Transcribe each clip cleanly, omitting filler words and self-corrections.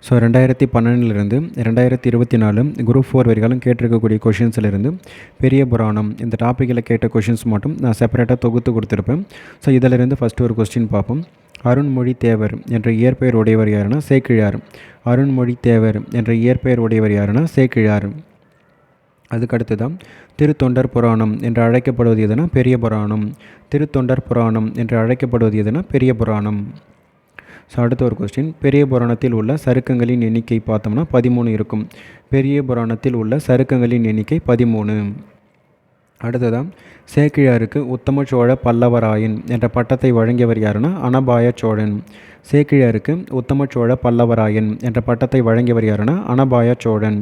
So 2012 2024 group 4 வரைக்கும் கேட்டிருக்கக்கூடிய கொஷின்ஸ்லேருந்து பெரிய புராணம் இந்த டாப்பிக்கில் கேட்ட கொஷின்ஸ் மட்டும் நான் செப்பரேட்டாக தொகுத்து கொடுத்துருப்பேன். ஸோ இதிலிருந்து ஃபஸ்ட்டு ஒரு கொஸ்டின் பார்ப்போம். அருண்மொழி தேவர் என்ற இயற்பெயர் உடையவர் யாருன்னா சேக்கிழார். அருண்மொழி தேவர் என்ற இயற்பெயர் உடையவர் யாருன்னா சேக்கிழார். அதுக்கடுத்து தான் திருத்தொண்டர் புராணம் என்று அழைக்கப்படுவது எதுனா பெரிய புராணம். திருத்தொண்டர் புராணம் என்று அழைக்கப்படுவது எதுனா பெரிய புராணம். ஸோ அடுத்த ஒரு கொஸ்டின், பெரிய புராணத்தில் உள்ள சருக்கங்களின் எண்ணிக்கை பார்த்தோம்னா 13 இருக்கும். பெரிய புராணத்தில் உள்ள சருக்கங்களின் எண்ணிக்கை 13. அடுத்ததான் சேக்கிழாருக்கு உத்தம சோழ பல்லவராயன் என்ற பட்டத்தை வழங்கியவர் யாருன்னா அனபாய சோழன். சேக்கிழாருக்கு உத்தம சோழ பல்லவராயன் என்ற பட்டத்தை வழங்கியவர் யாருன்னா அனபாய சோழன்.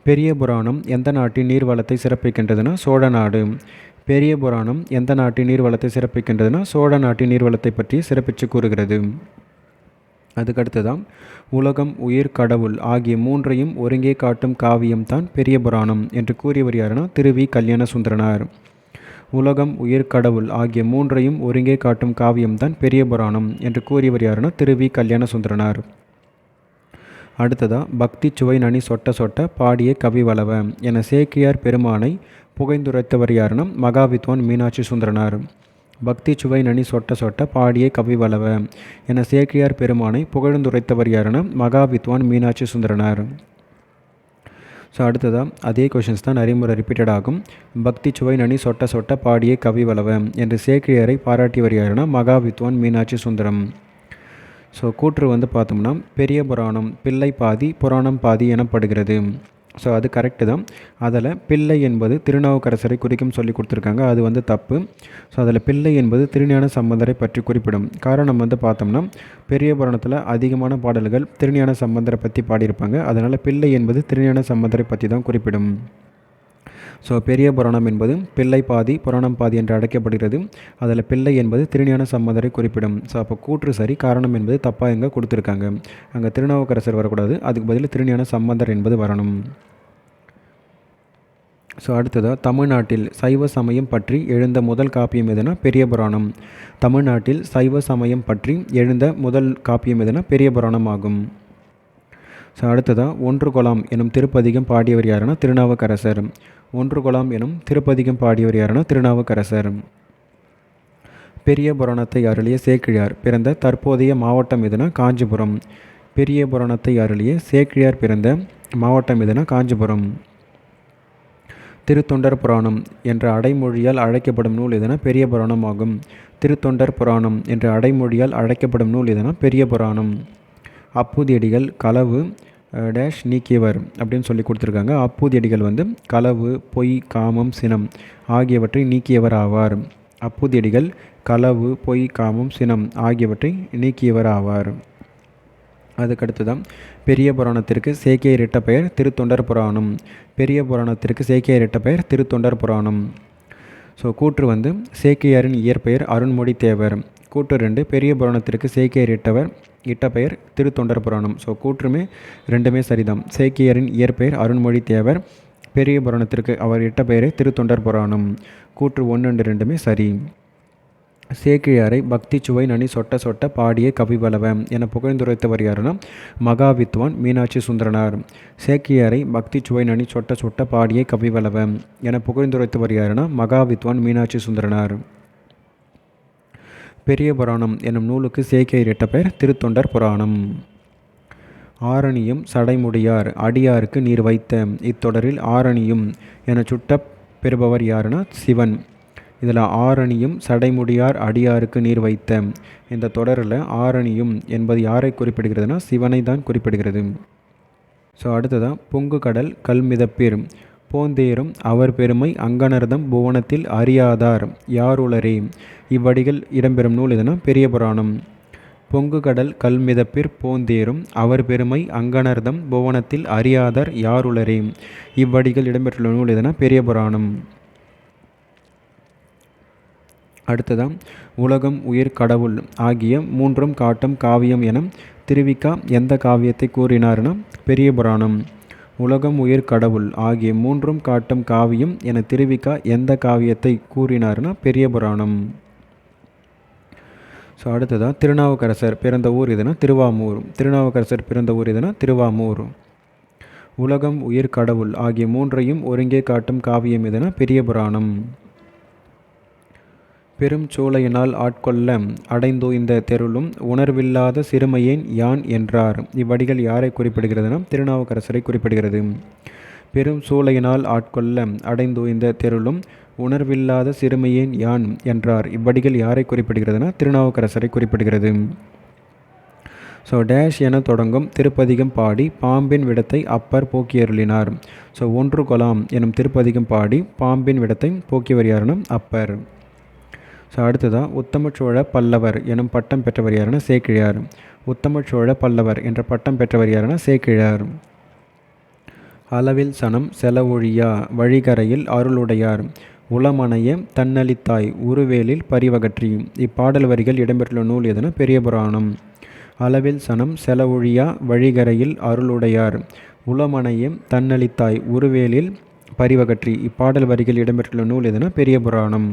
பெரிய புராணம் எந்த நாட்டின் நீர்வளத்தை சிறப்பிக்கின்றதுன்னா சோழ நாடு. பெரிய புராணம் எந்த நாட்டின் நீர்வளத்தை சிறப்பிக்கின்றதுன்னா சோழ நாட்டின் நீர்வளத்தை பற்றி சிறப்பித்து கூறுகிறது. அதுக்கடுத்துதான் உலகம், உயிர், கடவுள் ஆகிய மூன்றையும் ஒருங்கே காட்டும் காவியம்தான் பெரிய புராணம் என்று கூறியவர் யாருன்னா திரு கல்யாண சுந்தரனார். உலகம், உயிர், கடவுள் ஆகிய மூன்றையும் ஒருங்கே காட்டும் காவியம்தான் பெரிய புராணம் என்று கூறியவர் யாருன்னா திரு கல்யாண சுந்தரனார். அடுத்ததாக பக்தி சுவை நனி சொட்ட சொட்ட பாடிய கவிவளவ என சேக்கியார் பெருமானை புகைந்துரைத்தவர் யாருன்னா மகாவித்வான் மீனாட்சி சுந்தரனார். பக்தி சுவை நனி சொட்ட சொட்ட பாடிய கவிவளவ என சேக்கியார் பெருமானை புகழ்ந்துரைத்தவர் யாருன்னா மகாவித்வான் மீனாட்சி சுந்தரனார். ஸோ அடுத்ததாக அதே கொஷின்ஸ் தான் நிறைய முறை ரிப்பீட்டட் ஆகும். பக்தி சுவை நனி சொட்ட சொட்ட பாடிய கவிவளவ என்று சேக்கியாரை பாராட்டியவர் யாருன்னா மகாவித்வான் மீனாட்சி சுந்தரம். ஸோ கூற்று பார்த்தோம்னா பெரிய புராணம் பிள்ளை பாதி புராணம் பாதி எனப்படுகிறது. ஸோ அது கரெக்டு தான். அதில் பிள்ளை என்பது திருநாவுக்கரசரை குறிக்கும் சொல்லி கொடுத்துருக்காங்க, அது தப்பு. ஸோ அதில் பிள்ளை என்பது திருஞான சம்பந்தரை பற்றி குறிப்பிடும். காரணம் பார்த்தோம்னா பெரிய புராணத்தில் அதிகமான பாடல்கள் திருஞான சம்பந்தரை பற்றி பாடியிருப்பாங்க. அதனால் பிள்ளை என்பது திருஞான சம்பந்தரை பற்றி தான் குறிப்பிடும். ஸோ பெரிய புராணம் என்பது பிள்ளை பாதி புராணம் பாதி என்று அழைக்கப்படுகிறது. அதில் பிள்ளை என்பது திருஞான சம்பந்தரை குறிப்பிடும். ஸோ அப்போ கூற்று சரி, காரணம் என்பது தப்பாக எங்கே கொடுத்துருக்காங்க. அங்கே திருநாவுக்கரசர் வரக்கூடாது, அதுக்கு பதில் திருஞான சம்பந்தர் என்பது வரணும். ஸோ அடுத்ததாக தமிழ்நாட்டில் சைவ சமயம் பற்றி எழுந்த முதல் காப்பியம் எதுனா பெரிய புராணம். தமிழ்நாட்டில் சைவ சமயம் பற்றி எழுந்த முதல் காப்பியம் எதுனா பெரிய புராணம் ஆகும். ஸோ அடுத்ததாக ஒன்று கொலாம் எனும் திருப்பதிகம் பாடியவர் யாருன்னா திருநாவுக்கரசர். ஒன்று கொலாம் எனும் திருப்பதிகம் பாடியவர் யாருன்னா திருநாவுக்கரசர். பெரிய புராணத்தை அருளிய சேக்கிழார் பிறந்த தற்போதைய மாவட்டம் எதுனா காஞ்சிபுரம். பெரிய புராணத்தை அருளிய சேக்கிழார் பிறந்த மாவட்டம் எதுனா காஞ்சிபுரம். திருத்தொண்டர் புராணம் என்ற அடைமொழியால் அழைக்கப்படும் நூல் எதுனா பெரிய புராணம் ஆகும். திருத்தொண்டர் புராணம் என்ற அடைமொழியால் அழைக்கப்படும் நூல் எதுனா பெரிய புராணம். அப்பூதியடிகள் களவு டேஷ் நீக்கியவர் அப்படின்னு சொல்லி கொடுத்துருக்காங்க. அப்பூதியடிகள் களவு, பொய், காமம், சினம் ஆகியவற்றை நீக்கியவர் ஆவார். அப்பூதியடிகள் களவு, பொய், காமம், சினம் ஆகியவற்றை நீக்கியவர் ஆவார். அதுக்கடுத்துதான் பெரிய புராணத்திற்கு சேக்கியர் இட்ட பெயர் திருத்தொண்டர் புராணம். பெரிய புராணத்திற்கு சேக்கியர் இட்ட பெயர் திருத்தொண்டர் புராணம். ஸோ கூற்று சேக்கியாரின் இயற்பெயர் அருண்மொழி தேவர். கூற்று 2 பெரிய புராணத்திற்கு சேக்கியர் இட்ட பெயர் திருத்தொண்டர் புராணம். ஸோ கூற்றுமே ரெண்டுமே சரிதான். சேக்கியரின் இயற்பெயர் அருண்மொழி தேவர், பெரிய புராணத்திற்கு அவர் இட்ட பெயரே திருத்தொண்டர் புராணம். கூற்று 1, 2 சரி. சேக்கிழாரை பக்தி சுவை நனி சொட்ட சொட்ட பாடிய கவிவளவ என புகழ்ந்துரைத்தவர் யாருன்னா மகாவித்வான் மீனாட்சி சுந்தரனார். சேக்கிழாரை பக்தி சுவை நனி சொட்ட சொட்ட பாடிய கவிவளவ என புகழ்ந்துரைத்தவர் யாருன்னா மகாவித்வான் மீனாட்சி சுந்தரனார். பெரிய புராணம் எனும் நூலுக்கு சேக்கியர் இட்ட பெயர் திருத்தொண்டர் புராணம். ஆரணியும் சடைமுடியார் அடியாருக்கு நீர் வைத்த இத்தொடரில் ஆரணியும் என சுட்ட பெறுபவர் யாருன்னா சிவன். இதில் ஆரணியும் சடைமுடியார் அடியாருக்கு நீர் வைத்த இந்த தொடரில் ஆரணியும் என்பது யாரை குறிப்பிடுகிறதுனா சிவனை தான் குறிப்பிடுகிறது. ஸோ அடுத்ததான் பொங்கு கடல் கல்மிதப்பீர் போந்தேரும் அவர் பெருமை அங்கனர்தம் புவனத்தில் அறியாதார் யாருளரே இவ்வடிகள் இடம்பெறும் நூல் எதுனா பெரிய புராணம். பொங்கு கடல் கல்மிதப்பிற் போந்தேரும் அவர் பெருமை அங்கனர்தம் புவனத்தில் அறியாதார் யாருளரே இவ்வடிகள் இடம்பெற்றுள்ள நூல் எதுனா பெரிய புராணம். அடுத்ததான் உலகம், உயிர், கடவுள் ஆகிய மூன்றும் காட்டும் காவியம் என திருவிக்கா எந்த காவியத்தை கூறினார்னா பெரிய புராணம். உலகம், உயிர், கடவுள் ஆகிய மூன்றும் காட்டும் காவியம் என திருவிக்கா எந்த காவியத்தை கூறினார்னா பெரிய புராணம். ஸோ அடுத்ததாக திருநாவுக்கரசர் பிறந்த ஊர் எதுனா திருவாமூர். திருநாவுக்கரசர் பிறந்த ஊர் எதுனா திருவாமூர். உலகம், உயிர், கடவுள் ஆகிய மூன்றையும் ஒருங்கே காட்டும் காவியம் எதுனா பெரிய புராணம். பெரும் சோலையினால் ஆட்கொள்ள அடைந்தோய்ந்த தெருளும் உணர்வில்லாத சிறுமையேன் யான் என்றார். இவ்வடிகள் யாரை குறிப்பிடுகிறதுனா திருநாவுக்கரசரை குறிப்பிடுகிறது. பெரும் சூளையினால் ஆட்கொள்ள அடைந்தோய்ந்த தெருளும் உணர்வில்லாத சிறுமையேன் யான் என்றார். இவ்வடிகள் யாரை குறிப்பிடுகிறதுனா திருநாவுக்கரசரை குறிப்பிடுகிறது. ஸோ டேஷ் என தொடங்கும் திருப்பதிகம் பாடி பாம்பின் விடத்தை அப்பர் போக்கியருளினார். ஸோ ஒன்று கொலாம் எனும் திருப்பதிகம் பாடி பாம்பின் விடத்தை போக்கியவர் யாருன்னா அப்பர். ஸோ அடுத்ததாக உத்தமச்சோழ பல்லவர் எனும் பட்டம் பெற்றவர் யாருன்னா சேக்கிழார். உத்தமச்சோழ பல்லவர் என்ற பட்டம் பெற்றவர் யாருன்னா சேக்கிழார். அளவில் சனம் செலவொழியா வழிகரையில் அருளுடையார் உளமனைய தன்னளித்தாய் உருவேலில் பரிவகற்றி. இப்பாடல் வரிகள் இடம்பெற்றுள்ள நூல் எதுனா பெரிய புராணம். அளவில் சனம் செலவொழியா வழிகரையில் அருளுடையார் உளமனைய தன்னளித்தாய் உருவேலில் பரிவகற்றி. இப்பாடல் வரிகள் இடம்பெற்றுள்ள நூல் எதுனா பெரிய புராணம்.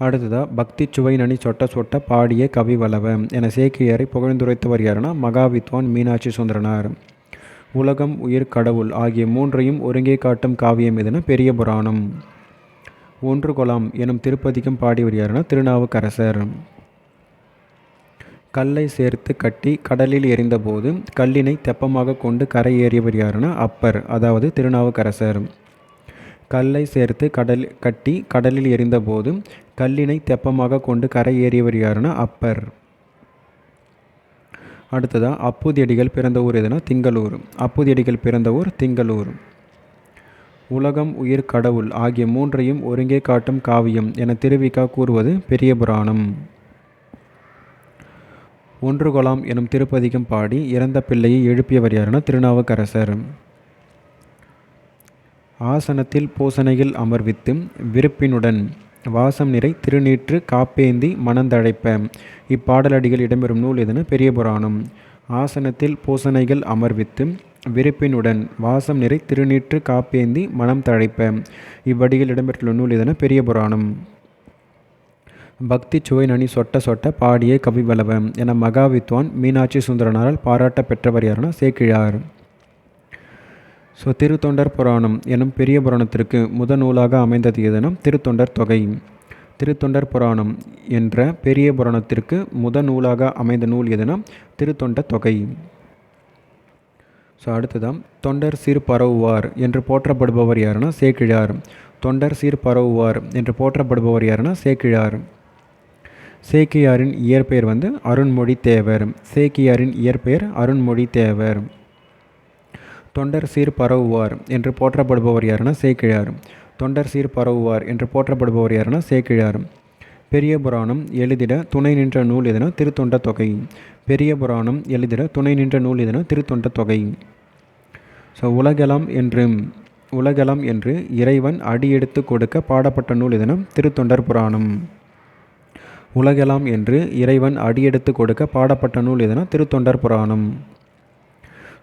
அடுத்ததாக பக்தி சுவை நனி சொட்ட சொட்ட பாடிய கவி வளவ என சேக்கிழாரை புகழ்ந்துரைத்தவர் யாருன்னா மகாவித்வான் மீனாட்சி சுந்தரனார். உலகம், உயிர், கடவுள் ஆகிய மூன்றையும் ஒருங்கே காட்டும் காவியம் எதுனா பெரிய புராணம். ஒன்று கொலாம் எனும் திருப்பதிகம் பாடியவர் யாருன்னா திருநாவுக்கரசர். கல்லை சேர்த்து கட்டி கடலில் எறிந்தபோது கல்லினை தெப்பமாக கொண்டு கரை ஏறியவர் யாருன்னா அப்பர், அதாவது திருநாவுக்கரசர். கல்லை சேர்த்து கட்டி கடலில் எறிந்தபோது கல்லினை தெப்பமாக கொண்டு கரை ஏறியவர் யாருன்னா அப்பர். அடுத்ததாக அப்புதியடிகள் பிறந்த ஊர் எதுனா திங்களூர். அப்புதியடிகள் பிறந்த ஊர் திங்களூர். உலகம், உயிர், கடவுள் ஆகிய மூன்றையும் ஒருங்கே காட்டும் காவியம் என திருவிக்கா கூறுவது பெரிய புராணம். ஒன்று கொலாம் எனும் திருப்பதிகம் பாடி இறந்த பிள்ளையை எழுப்பியவர் யாருன்னா திருநாவுக்கரசர். ஆசனத்தில் பூசணையில் அமர்வித்து விருப்பினுடன் வாசம் நிறை திருநீற்று காப்பேந்தி மணந்தழைப்ப. இப்பாடலடிகள் இடம்பெறும் நூல் எதுனா பெரிய புராணம். ஆசனத்தில் பூசணைகள் அமர்வித்து விருப்பினுடன் வாசம் நிறை திருநீற்று காப்பேந்தி மனம் தழைப்ப. இவ்வடிகள் இடம்பெற்றுள்ள நூல் எதுனா பெரிய புராணம். பக்தி சுவை நனி சொட்ட சொட்ட பாடிய கவிவளவ என மகாவித்வான் மீனாட்சி சுந்தரனாரால் பாராட்ட பெற்றவர் யாருன்னா சேக்கிழார். ஸோ திருத்தொண்டர் புராணம் எனும் பெரிய புராணத்திற்கு நூலாக அமைந்தது எதுனா திருத்தொண்டர் தொகை. திருத்தொண்டர் புராணம் என்ற பெரிய புராணத்திற்கு நூலாக அமைந்த நூல் எதுனா திருத்தொண்ட தொகை. ஸோ அடுத்ததான் தொண்டர் சீர் பரவுவார் என்று போற்றப்படுபவர் யாருன்னா சேக்கிழார். தொண்டர் சீர் பரவுவார் என்று போற்றப்படுபவர் யாருன்னா சேக்கிழார். சேக்கியாரின் இயற்பெயர் அருண்மொழி தேவர். சேக்கியாரின் இயற்பெயர் அருண்மொழி தேவர். தொண்டர் சீர் பரவுவார் என்று போற்றப்படுபவர் யாருன்னா சேக்கிழார். தொண்டர் சீர் பரவுவார் என்று போற்றப்படுபவர் யாருன்னா சேக்கிழார். பெரிய புராணம் எழுதிட துணை நின்ற நூல் எதுனா திருத்தொண்ட தொகை. பெரிய புராணம் எழுதிட துணை நின்ற நூல் எதுனா திருத்தொண்ட தொகை. ஸோ உலகெல்லாம் என்று இறைவன் அடியெடுத்து கொடுக்க பாடப்பட்ட நூல் எதுனா திருத்தொண்டர் புராணம். உலகெல்லாம் என்று இறைவன் அடியெடுத்து கொடுக்க பாடப்பட்ட நூல் எதுனா திருத்தொண்டர் புராணம்.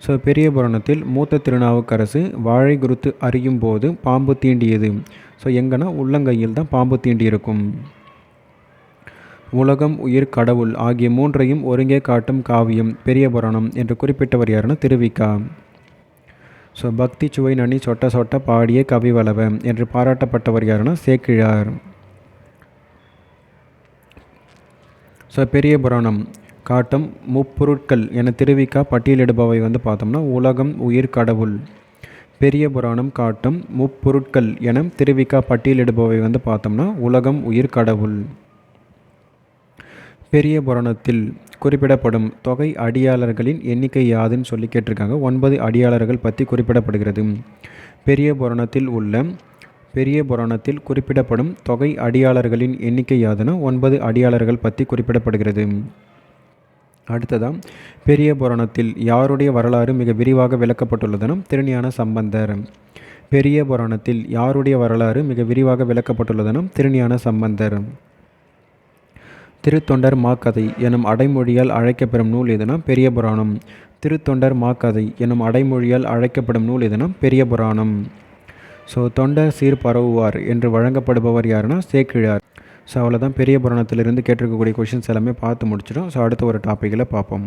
ஸோ பெரிய புராணத்தில் மூத்த திருநாவுக்கரசு வாழை குருத்து அறியும் போது பாம்பு தீண்டியது. ஸோ எங்கன்னா உள்ளங்கையில் தான் பாம்பு தீண்டியிருக்கும். உலகம், உயிர், கடவுள் ஆகிய மூன்றையும் ஒருங்கே காட்டும் காவியம் பெரிய புராணம் என்று குறிப்பிட்டவர் யாருன்னா திருவிக்கா. ஸோ பக்தி சுவை நனி சொட்ட சொட்ட பாடிய கவிவளவ என்று பாராட்டப்பட்டவர் யாருன்னா சேக்கிழார். ஸோ பெரிய புராணம் காட்டும் முப்பொருட்கள் என திருவிக்கா பட்டியலிடுபவை பார்த்தோம்னா உலகம், உயிர், கடவுள். பெரிய புராணம் காட்டும் முப்பொருட்கள் என திருவிக்கா பட்டியலிடுபவை பார்த்தோம்னா உலகம், உயிர், கடவுள். பெரிய புராணத்தில் குறிப்பிடப்படும் தொகை அடியாளர்களின் எண்ணிக்கை யாதுன்னு சொல்லி கேட்டிருக்காங்க. 9 அடியாளர்கள் பற்றி குறிப்பிடப்படுகிறது. பெரிய புராணத்தில் குறிப்பிடப்படும் தொகை அடியாளர்களின் எண்ணிக்கை யாதுன்னா 9 அடியாளர்கள் பற்றி குறிப்பிடப்படுகிறது. அடுத்ததான் பெரிய புராணத்தில் யாருடைய வரலாறு மிக விரிவாக விளக்கப்பட்டுள்ளதுன்னா திருஞான சம்பந்தர். பெரிய புராணத்தில் யாருடைய வரலாறு மிக விரிவாக விளக்கப்பட்டுள்ளதுன்னா திருஞான சம்பந்தர். திருத்தொண்டர் மாக்கதை எனும் அடைமொழியால் அழைக்கப்படும் நூல் எதுனா பெரிய புராணம். திருத்தொண்டர் மாக்கதை எனும் அடைமொழியால் அழைக்கப்படும் நூல் எதுனா பெரிய புராணம். ஸோ தொண்டர் சீர் பரவுவார் என்று வழங்கப்படுபவர் யாருன்னா சேக்கிழார். ஸோ அவ்வளோதான், பெரிய புராணத்திலிருந்து கேட்டிருக்கக்கூடிய கொஷின்ஸ் எல்லாமே பார்த்து முடிச்சிடும். ஸோ அடுத்த ஒரு டாப்பிக்கில் பார்ப்போம்.